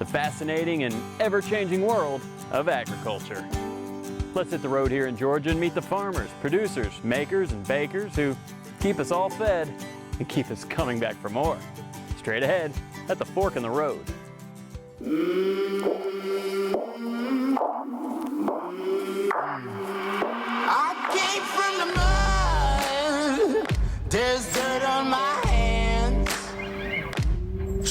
the fascinating and ever-changing world of agriculture. Let's hit the road here in Georgia and meet the farmers, producers, makers, and bakers who keep us all fed and keep us coming back for more. Straight ahead at the fork in the road. I came from the mud, there's dirt on my hands.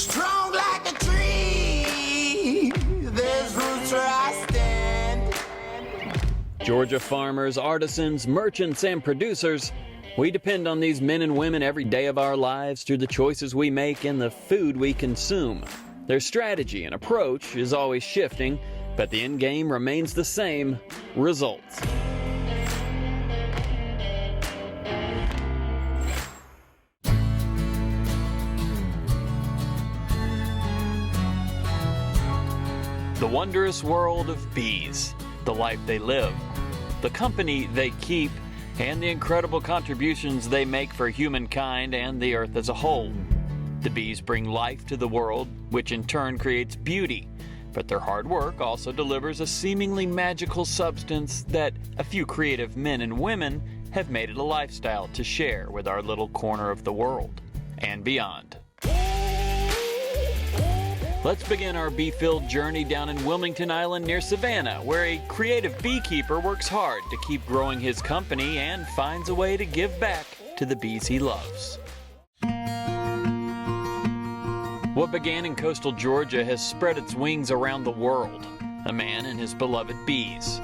Strong like a tree, there's roots where I stand. Georgia farmers, artisans, merchants, and producers, we depend on these men and women every day of our lives through the choices we make and the food we consume. Their strategy and approach is always shifting, but the end game remains the same: results. The wondrous world of bees, the life they live, the company they keep, and the incredible contributions they make for humankind and the earth as a whole. The bees bring life to the world, which in turn creates beauty, but their hard work also delivers a seemingly magical substance that a few creative men and women have made it a lifestyle to share with our little corner of the world and beyond. Let's begin our bee-filled journey down in Wilmington Island near Savannah, where a creative beekeeper works hard to keep growing his company and finds a way to give back to the bees he loves. What began in coastal Georgia has spread its wings around the world: a man and his beloved bees.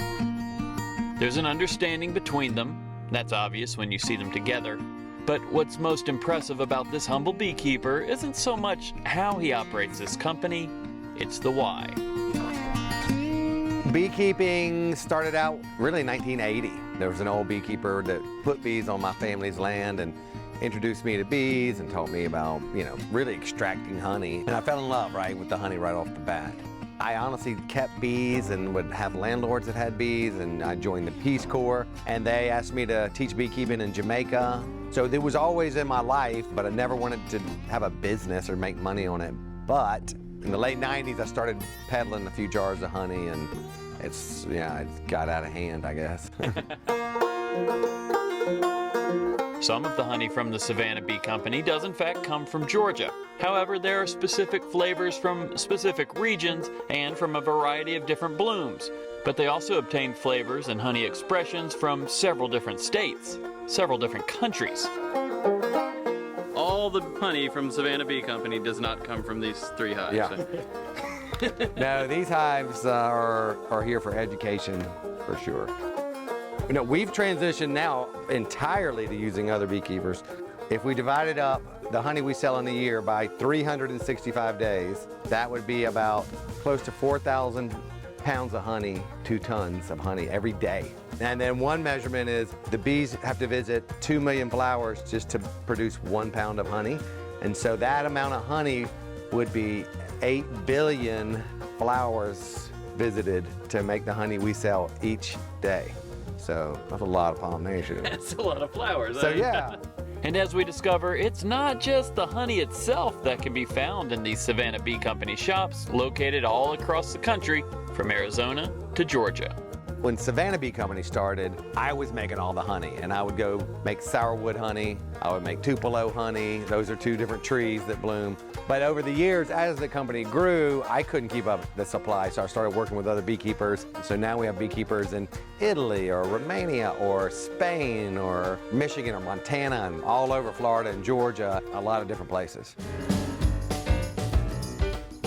There's an understanding between them. That's obvious when you see them together. But what's most impressive about this humble beekeeper isn't so much how he operates his company, it's the why. Beekeeping started out really in 1980. There was an old beekeeper that put bees on my family's land and introduced me to bees and taught me about, really extracting honey. And I fell in love, with the honey right off the bat. I honestly kept bees and would have landlords that had bees, and I joined the Peace Corps, and they asked me to teach beekeeping in Jamaica. So it was always in my life, but I never wanted to have a business or make money on it. But in the late 90s, I started peddling a few jars of honey, and it got out of hand, I guess. Some of the honey from the Savannah Bee Company does in fact come from Georgia. However, there are specific flavors from specific regions and from a variety of different blooms. But they also obtain flavors and honey expressions from several different states, several different countries. All the honey from Savannah Bee Company does not come from these three hives. Yeah. No, these hives are here for education, for sure. We've transitioned now entirely to using other beekeepers. If we divided up the honey we sell in a year by 365 days, that would be about close to 4,000 pounds of honey, 2 tons of honey every day. And then one measurement is the bees have to visit 2 million flowers just to produce 1 pound of honey. And so that amount of honey would be 8 billion flowers visited to make the honey we sell each day. So that's a lot of pollination. That's a lot of flowers. So yeah. And as we discover, it's not just the honey itself that can be found in these Savannah Bee Company shops located all across the country, from Arizona to Georgia. When Savannah Bee Company started, I was making all the honey, and I would go make sourwood honey. I would make Tupelo honey. Those are 2 different trees that bloom. But over the years, as the company grew, I couldn't keep up the supply, so I started working with other beekeepers. So now we have beekeepers in Italy or Romania or Spain or Michigan or Montana and all over Florida and Georgia, a lot of different places.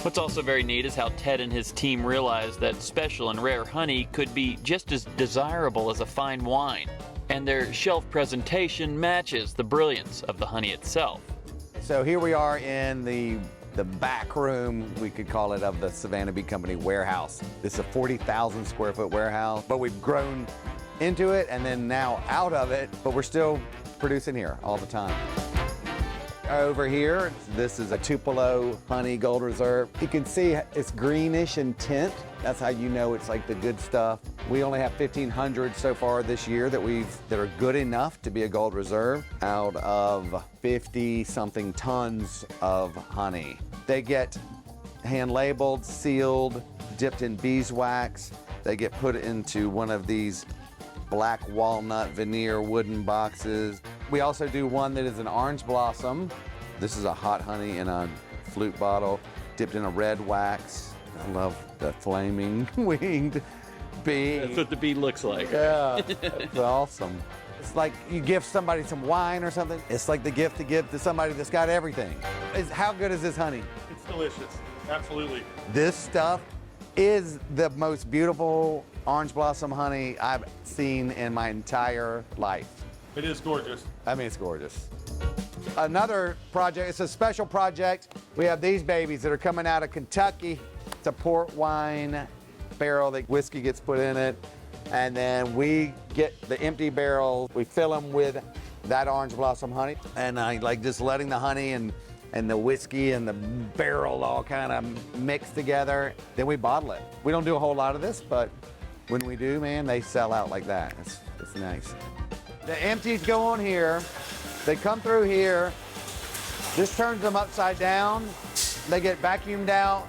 What's also very neat is how Ted and his team realized that special and rare honey could be just as desirable as a fine wine, and their shelf presentation matches the brilliance of the honey itself. So here we are in the back room, we could call it, of the Savannah Bee Company warehouse. This is a 40,000 square foot warehouse, but we've grown into it and then now out of it, but we're still producing here all the time. Over here, this is a Tupelo honey gold reserve. You can see it's greenish in tint. That's how you know it's like the good stuff. We only have 1,500 so far this year that are good enough to be a gold reserve out of 50-something tons of honey. They get hand labeled, sealed, dipped in beeswax. They get put into one of these black walnut veneer wooden boxes. We also do one that is an orange blossom. This is a hot honey in a flute bottle, dipped in a red wax. I love the flaming winged bee. That's what the bee looks like. Yeah, it's awesome. It's like you give somebody some wine or something. It's like the gift to give to somebody that's got everything. How good is this honey? It's delicious, absolutely. This stuff is the most beautiful orange blossom honey I've seen in my entire life. It is gorgeous. I mean, it's gorgeous. Another project, it's a special project. We have these babies that are coming out of Kentucky. It's a port wine barrel that whiskey gets put in it. And then we get the empty barrels, we fill them with that orange blossom honey. And I like just letting the honey and the whiskey and the barrel all kind of mix together. Then we bottle it. We don't do a whole lot of this, but when we do, man, they sell out like that. It's nice. The empties go on here. They come through here. This turns them upside down. They get vacuumed out,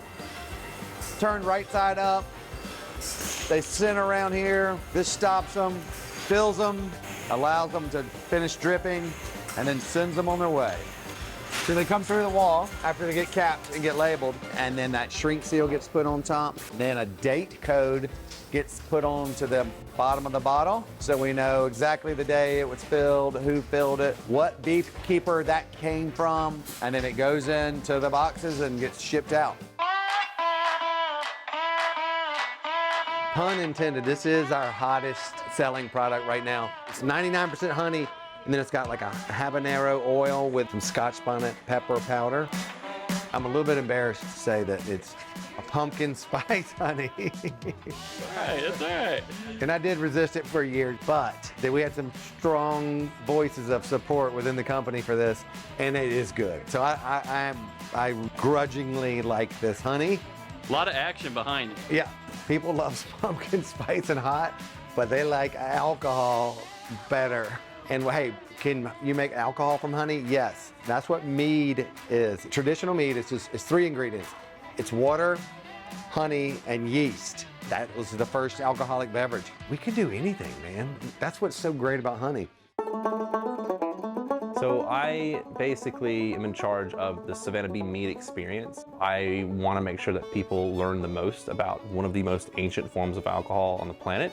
turned right side up. They sit around here. This stops them, fills them, allows them to finish dripping, and then sends them on their way. So they come through the wall after they get capped and get labeled, and then that shrink seal gets put on top. Then a date code gets put onto the bottom of the bottle, so we know exactly the day it was filled, who filled it, what beekeeper that came from, and then it goes into the boxes and gets shipped out. Pun intended, this is our hottest selling product right now. It's 99% honey, and then it's got like a habanero oil with some Scotch bonnet pepper powder. I'm a little bit embarrassed to say that it's a pumpkin spice honey. It's all right. And I did resist it for years, but we had some strong voices of support within the company for this, and it is good. So I grudgingly like this honey. A lot of action behind it. Yeah, people love pumpkin spice and hot, but they like alcohol better. And hey, can you make alcohol from honey? Yes, that's what mead is. Traditional mead is it's 3 ingredients. It's water, honey, and yeast. That was the first alcoholic beverage. We can do anything, man. That's what's so great about honey. So I basically am in charge of the Savannah Bee Mead experience. I want to make sure that people learn the most about one of the most ancient forms of alcohol on the planet.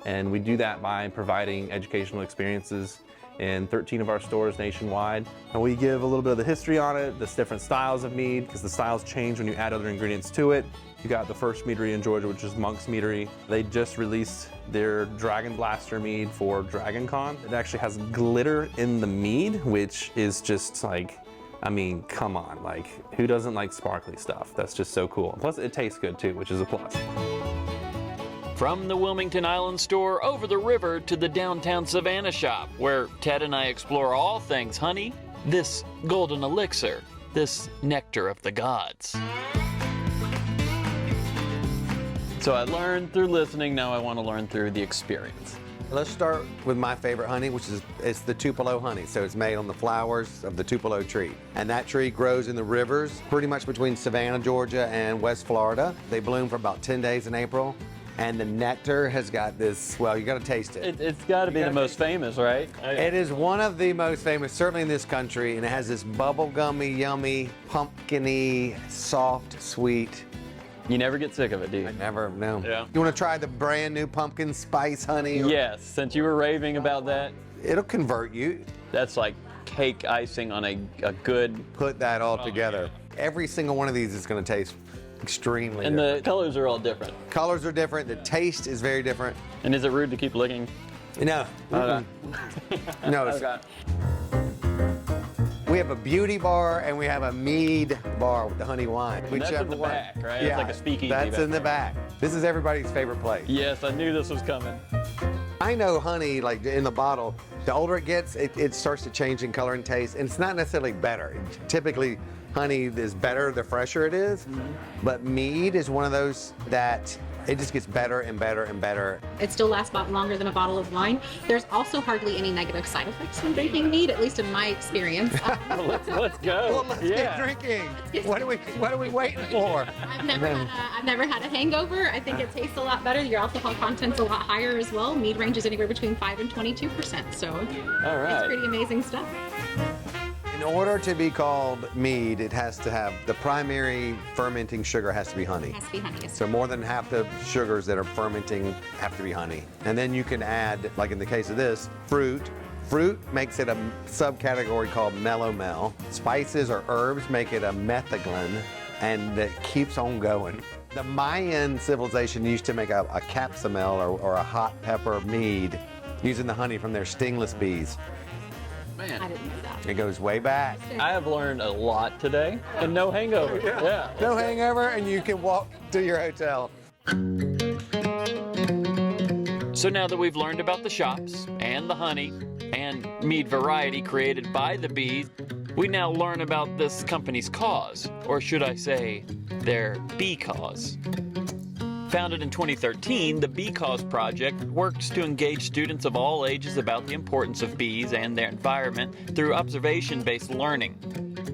And we do that by providing educational experiences in 13 of our stores nationwide. And we give a little bit of the history on it, the different styles of mead, because the styles change when you add other ingredients to it. You got the first meadery in Georgia, which is Monk's Meadery. They just released their Dragon Blaster mead for Dragon Con. It actually has glitter in the mead, which is just like, I mean, come on, like, who doesn't like sparkly stuff? That's just so cool. Plus, it tastes good too, which is a plus. From the Wilmington Island store over the river to the downtown Savannah shop, where Ted and I explore all things honey, this golden elixir, this nectar of the gods. So I learned through listening, now I want to learn through the experience. Let's start with my favorite honey, which is it's the Tupelo honey. So it's made on the flowers of the Tupelo tree. And that tree grows in the rivers, pretty much between Savannah, Georgia and West Florida. They bloom for about 10 days in April. And the nectar has got this, well, you got to taste it. It's got to be the most famous, right? It is one of the most famous, certainly in this country, and it has this bubblegummy, yummy, pumpkin-y, soft, sweet. You never get sick of it, do you? I never, no. Yeah. You want to try the brand new pumpkin spice honey? Yes, since you were raving about that, It'll convert you. that's like cake icing on a good, Put that all together. Every single one of these is going to taste extremely and different. the colors are all different. Colors are different. The taste is very different. And is it rude to keep licking? No. No. Okay. We have a beauty bar and we have a mead bar with the honey wine. And that's in the back, right? It's like a speakeasy That's back in the there. back. This is everybody's favorite place. Yes, I knew this was coming. I know honey, like in the bottle, the older it gets, it starts to change in color and taste. And it's not necessarily better. Typically, honey is better the fresher it is. But mead is one of those that it just gets better and better and better. It still lasts about longer than a bottle of wine. There's also hardly any negative side effects when drinking mead, at least in my experience. Let's go. Well, let's get drinking. What are we waiting for? I've never had a hangover. I think it tastes a lot better. Your alcohol content's a lot higher as well. Mead ranges anywhere between 5 and 22%, so All right. it's pretty amazing stuff. In order to be called mead, it has to have the primary fermenting sugar has to be honey. It has to be honey. Yes. So more than half the sugars that are fermenting have to be honey. And then you can add, like in the case of this, fruit. Fruit makes it a subcategory called melomel. Spices or herbs make it a metheglin, and it keeps on going. The Mayan civilization used to make a capsamel or a hot pepper mead using the honey from their stingless bees. I didn't know that. It goes way back. I have learned a lot today, and no hangover. Yeah. No hangover, and you can walk to your hotel. So now that we've learned about the shops and the honey and mead variety created by the bees, we now learn about this company's cause, or should I say, their bee cause. Founded in 2013, the Bee Cause Project works to engage students of all ages about the importance of bees and their environment through observation-based learning.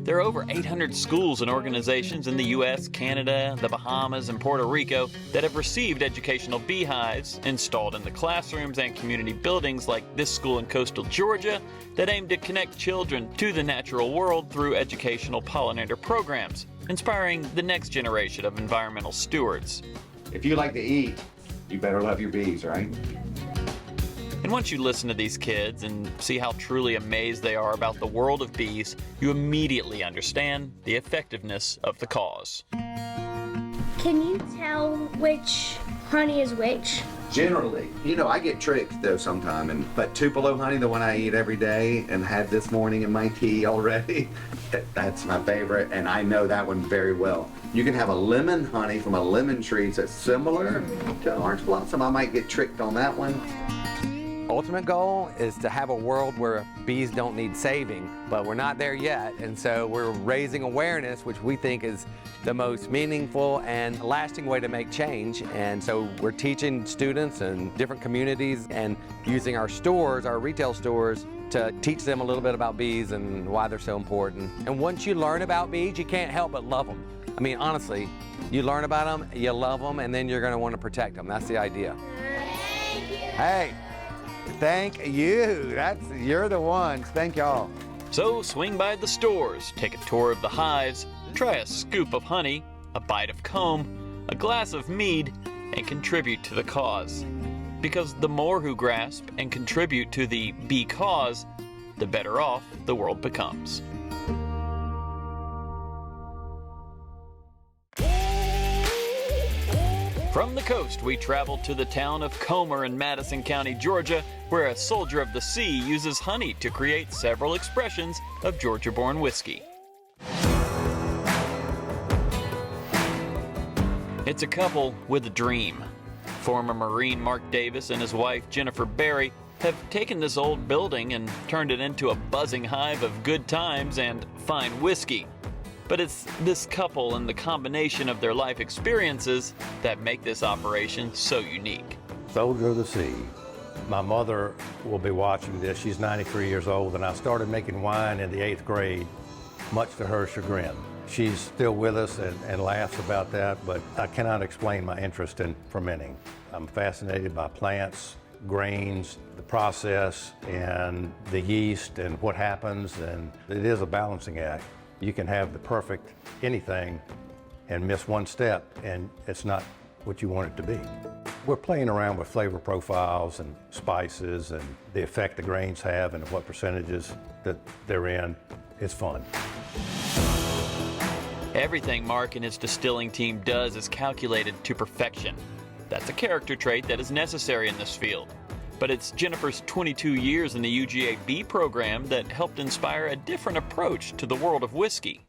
There are over 800 schools and organizations in the U.S., Canada, the Bahamas, and Puerto Rico that have received educational beehives installed in the classrooms and community buildings like this school in coastal Georgia that aim to connect children to the natural world through educational pollinator programs, inspiring the next generation of environmental stewards. If you like to eat, you better love your bees, right? And once you listen to these kids and see how truly amazed they are about the world of bees, you immediately understand the effectiveness of the cause. Can you tell which honey is which? Generally. You know, I get tricked though sometime, but Tupelo honey, the one I eat every day and had this morning in my tea already, that's my favorite, and I know that one very well. You can have a lemon honey from a lemon tree that's similar to orange blossom. I might get tricked on that one. Ultimate goal is to have a world where bees don't need saving, but we're not there yet, and so we're raising awareness, which we think is the most meaningful and lasting way to make change. And so we're teaching students in different communities and using our stores, our retail stores, to teach them a little bit about bees and why they're so important. And once you learn about bees, you can't help but love them. I mean, honestly, you learn about them, you love them, and then you're going to want to protect them. That's the idea. Hey, thank you. You're the ones. Thank y'all. So swing by the stores, take a tour of the hives, try a scoop of honey, a bite of comb, a glass of mead, and contribute to the cause. Because the more who grasp and contribute to the bee cause, the better off the world becomes. From the coast, we traveled to the town of Comer in Madison County, Georgia, where a soldier of the sea uses honey to create several expressions of Georgia-born whiskey. It's a couple with a dream. Former Marine Mark Davis and his wife Jennifer Berry have taken this old building and turned it into a buzzing hive of good times and fine whiskey. But it's this couple and the combination of their life experiences that make this operation so unique. Soldier of the Sea. My mother will be watching this. She's 93 years old, and I started making wine in the 8th grade, much to her chagrin. She's still with us and laughs about that, but I cannot explain my interest in fermenting. I'm fascinated by plants, grains, the process, and the yeast and what happens, and it is a balancing act. You can have the perfect anything and miss one step, and it's not what you want it to be. We're playing around with flavor profiles and spices and the effect the grains have and what percentages that they're in. It's fun. Everything Mark and his distilling team does is calculated to perfection. That's a character trait that is necessary in this field. But it's Jennifer's 22 years in the UGA bee program that helped inspire a different approach to the world of whiskey.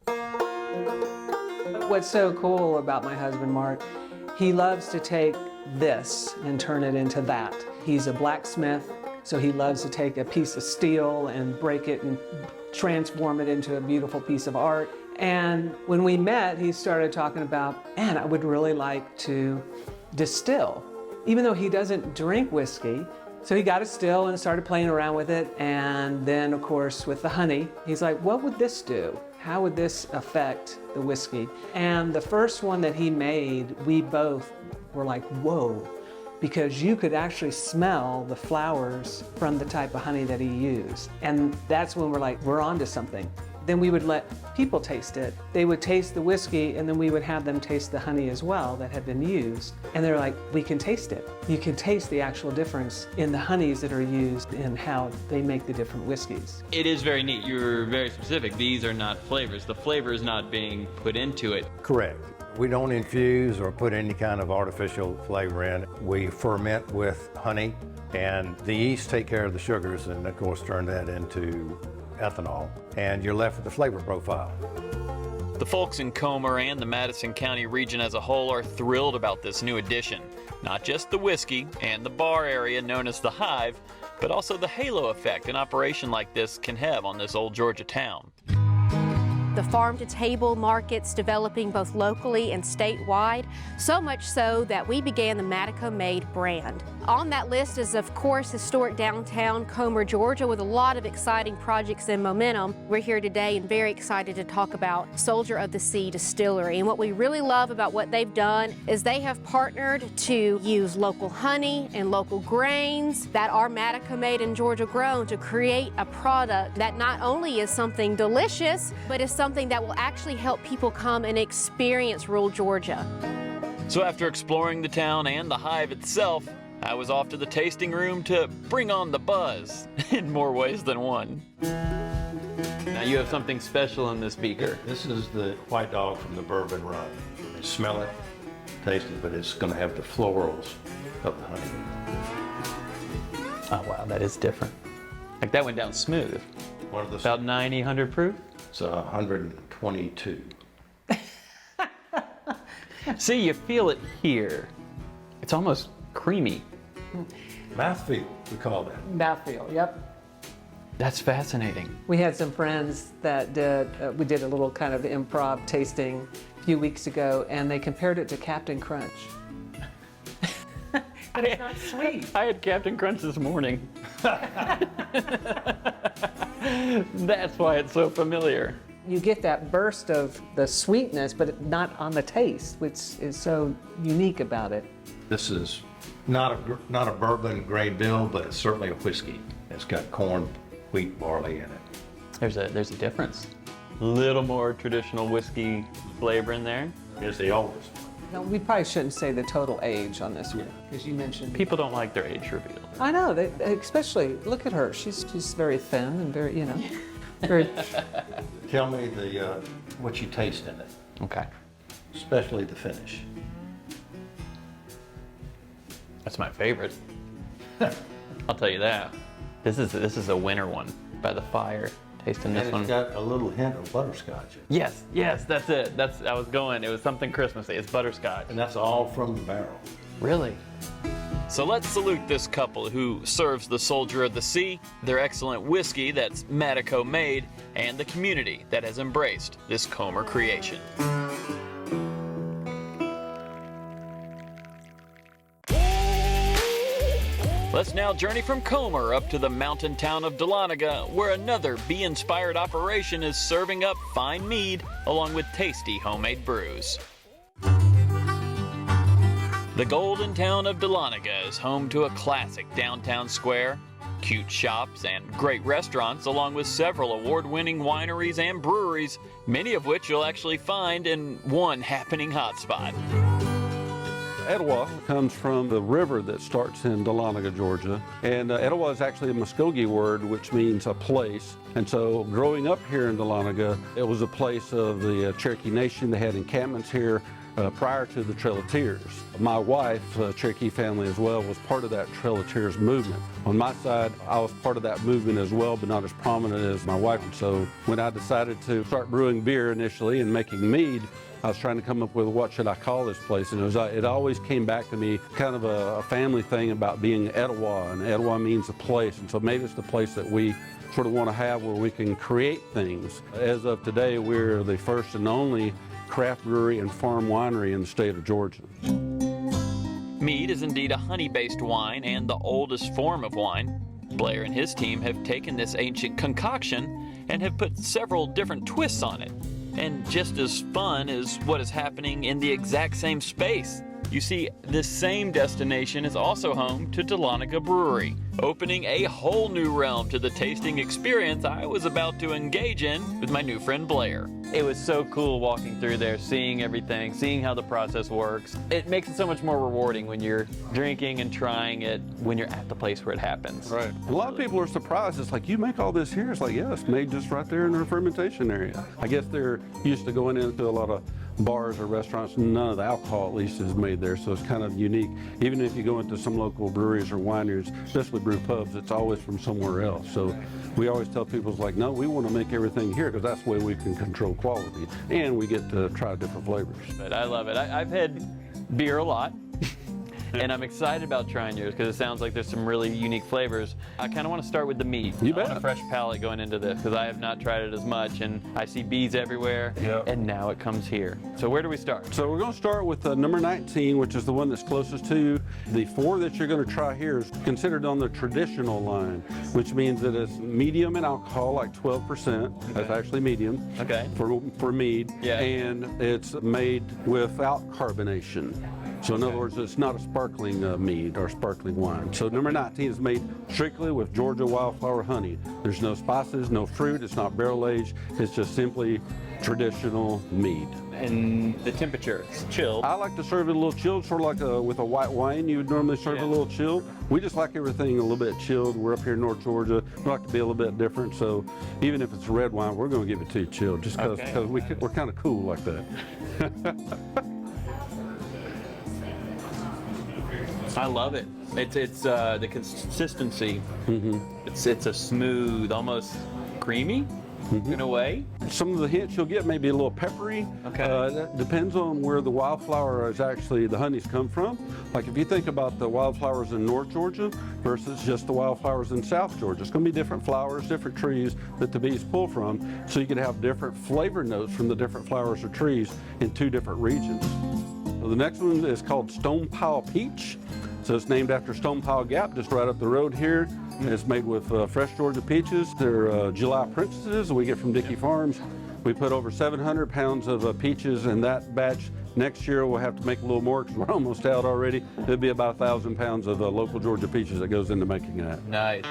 What's so cool about my husband, Mark, he loves to take this and turn it into that. He's a blacksmith, so he loves to take a piece of steel and break it and transform it into a beautiful piece of art. And when we met, he started talking about, man, I would really like to distill, even though he doesn't drink whiskey. So he got a still and started playing around with it. And then, of course, with the honey, he's like, what would this do? How would this affect the whiskey? And the first one that he made, we both were like, whoa, because you could actually smell the flowers from the type of honey that he used. And that's when we're like, we're onto something. Then we would let people taste it. They would taste the whiskey, and then we would have them taste the honey as well that had been used. And they're like, we can taste it. You can taste the actual difference in the honeys that are used and how they make the different whiskeys. It is very neat. You're very specific. These are not flavors. The flavor is not being put into it. Correct. We don't infuse or put any kind of artificial flavor in. We ferment with honey, and the yeast take care of the sugars and, of course, turn that into ethanol, and you're left with the flavor profile. The folks in Comer and the Madison County region as a whole are thrilled about this new addition. Not just the whiskey and the bar area known as the Hive, but also the halo effect an operation like this can have on this old Georgia town. The farm-to-table markets developing both locally and statewide, so much so that we began the Madico Mead brand. On that list is, of course, historic downtown Comer, Georgia, with a lot of exciting projects and momentum. We're here today and very excited to talk about Soldier of the Sea Distillery. And what we really love about what they've done is they have partnered to use local honey and local grains that are Madico Mead and Georgia grown to create a product that not only is something delicious, but is something that will actually help people come and experience rural Georgia. So after exploring the town and the Hive itself, I was off to the tasting room to bring on the buzz in more ways than one. Now you have something special in this beaker. This is the white dog from the bourbon run. You smell it, taste it, but it's going to have the florals of the honey. Oh wow, that is different. Like that went down smooth. One of the About 90, 100 proof? It's 122. See, you feel it here. It's almost creamy. Mouthfeel, we call that. Mouthfeel, yep. That's fascinating. We had some friends that did, we did a little kind of improv tasting a few weeks ago, and they compared it to Captain Crunch. But it's not sweet. I had Captain Crunch this morning. That's why it's so familiar. You get that burst of the sweetness, but not on the taste, which is so unique about it. This is not a bourbon grain bill, but it's certainly a whiskey. It's got corn, wheat, barley in it. There's a difference. A little more traditional whiskey flavor in there. It's the oldest. No, we probably shouldn't say the total age on this one, because you mentioned People don't like their age revealed. I know, especially look at her. She's very thin and very, very. Tell me what you taste in it, Okay. especially the finish. That's my favorite. I'll tell you that. This is a winter one by the fire. Tasting this And one. it's got a little hint of butterscotch in it. Yes, that's it. I was going. It was something Christmassy. It's butterscotch. And that's all from the barrel. Really? So let's salute this couple who serves the Soldier of the Sea, their excellent whiskey that's Madico Mead, and the community that has embraced this Comer creation. Let's now journey from Comer up to the mountain town of Dahlonega, where another bee-inspired operation is serving up fine mead along with tasty homemade brews. The golden town of Dahlonega is home to a classic downtown square, cute shops, and great restaurants, along with several award-winning wineries and breweries, many of which you'll actually find in one happening hotspot. Etowah comes from the river that starts in Dahlonega, Georgia. And Etowah is actually a Muskogee word, which means a place. And so growing up here in Dahlonega, it was a place of the Cherokee Nation. They had encampments here. prior to the Trail of Tears. My wife, Cherokee family as well, was part of that Trail of Tears movement. On my side, I was part of that movement as well, but not as prominent as my wife. So when I decided to start brewing beer initially and making mead, I was trying to come up with what should I call this place, and it always came back to me kind of a family thing about being Etowah, and Etowah means a place, and so maybe it's the place that we sort of want to have where we can create things. As of today, we're the first and only craft brewery and farm winery in the state of Georgia. Mead is indeed a honey-based wine and the oldest form of wine. Blair and his team have taken this ancient concoction and have put several different twists on it. And just as fun is what is happening in the exact same space. You see, this same destination is also home to Dahlonega Brewery, opening a whole new realm to the tasting experience I was about to engage in with my new friend Blair. It was so cool walking through there, seeing everything, seeing how the process works. It makes it so much more rewarding when you're drinking and trying it when you're at the place where it happens. Right. A lot of people are surprised. It's like, you make all this here? It's like, yeah, it's made just right there in our fermentation area. I guess they're used to going into a lot of bars or restaurants. None of the alcohol, at least, is made there, so it's kind of unique. Even if you go into some local breweries or wineries, especially brew pubs, it's always from somewhere else. So we always tell people, it's like, no, we want to make everything here because that's the way we can control quality, and we get to try different flavors. But I love it. I've had beer a lot. And I'm excited about trying yours because it sounds like there's some really unique flavors. I kind of want to start with the mead. You bet. I want a fresh palate going into this because I have not tried it as much, and I see bees everywhere. Yep. And now it comes here. So where do we start? So we're going to start with number 19, which is the one that's closest to you. The 4 that you're going to try here is considered on the traditional line, which means that it's medium in alcohol, like 12%. Okay. That's actually medium. Okay. For mead. Yeah. And it's made without carbonation. So in other words, it's not a sparkling mead or sparkling wine. So number 19 is made strictly with Georgia wildflower honey. There's no spices, no fruit, it's not barrel aged, it's just simply traditional mead. And the temperature, it's chilled. I like to serve it a little chilled, sort of like with a white wine. You would normally serve it a little chilled. We just like everything a little bit chilled. We're up here in North Georgia. We like to be a little bit different. So even if it's a red wine, we're going to give it to you chilled just because we're kind of cool like that. I love it. It's the consistency. Mm-hmm. It's a smooth, almost creamy in a way. Some of the hints you'll get may be a little peppery. Okay. That depends on where the wildflower is actually, the honey's come from. Like if you think about the wildflowers in North Georgia versus just the wildflowers in South Georgia, it's going to be different flowers, different trees that the bees pull from. So you can have different flavor notes from the different flowers or trees in 2 different regions. So the next one is called Stone Pile Peach. So it's named after Stone Pile Gap, just right up the road here. It's made with fresh Georgia peaches. They're July Princesses we get from Dickey Farms. We put over 700 pounds of peaches in that batch. Next year we'll have to make a little more because we're almost out already. It'll be about 1,000 pounds of local Georgia peaches that goes into making that. Nice.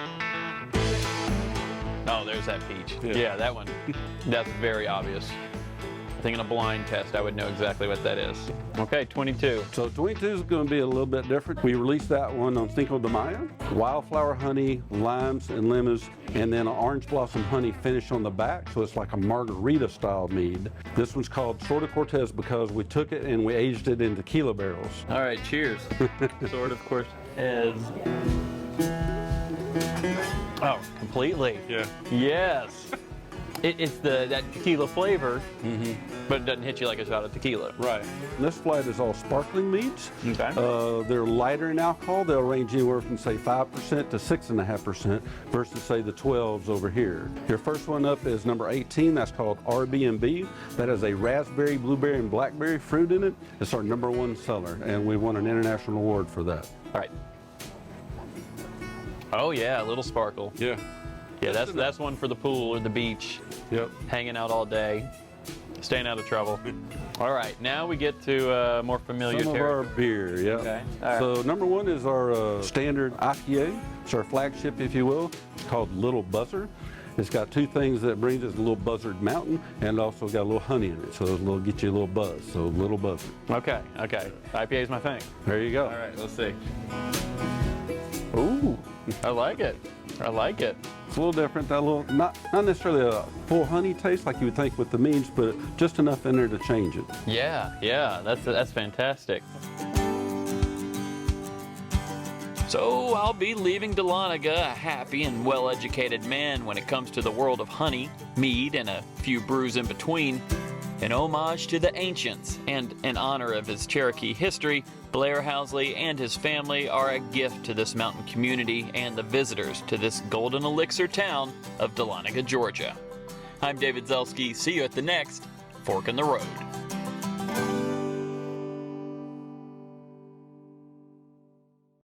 Oh, there's that peach. Yeah, that one. That's very obvious. I think in a blind test, I would know exactly what that is. Okay, 22. So 22 is going to be a little bit different. We released that one on Cinco de Mayo. Wildflower honey, limes, and lemons, and then an orange blossom honey finish on the back. So it's like a margarita-style mead. This one's called Sword of Cortez because we took it and we aged it in tequila barrels. All right, cheers. Sword of Cortez. Oh, completely. Yeah. Yes. It's that tequila flavor, but it doesn't hit you like a shot of tequila. Right. This flight is all sparkling meads. Okay. They're lighter in alcohol. They'll range anywhere from, say, 5% to 6.5% versus, say, the 12s over here. Your first one up is number 18. That's called RB&B. That has a raspberry, blueberry, and blackberry fruit in it. It's our #1 seller, and we won an international award for that. All right. Oh, yeah, a little sparkle. Yeah. Yeah, that's one for the pool or the beach. Yep. Hanging out all day, staying out of trouble. All right, now we get to more familiar Some territory. of our beer, yeah. Okay. All right. So #1 is our standard IPA. It's our flagship, if you will. It's called Little Buzzer. It's got 2 things that brings us: a little buzzard mountain, and also got a little honey in it, so it'll get you a little buzz. So Little Buzzer. Okay. IPA is my thing. There you go. All right, let's see. Ooh, I like it. a little different. That little, not necessarily a full honey taste like you would think with the Meads, but just enough in there to change it. Yeah, that's fantastic. So I'll be leaving Dahlonega a happy and well-educated man when it comes to the world of honey, mead, and a few brews in between. In homage to the ancients and in honor of his Cherokee history, Blair Housley and his family are a gift to this mountain community and the visitors to this golden elixir town of Dahlonega, Georgia. I'm David Zelski. See you at the next Fork in the Road.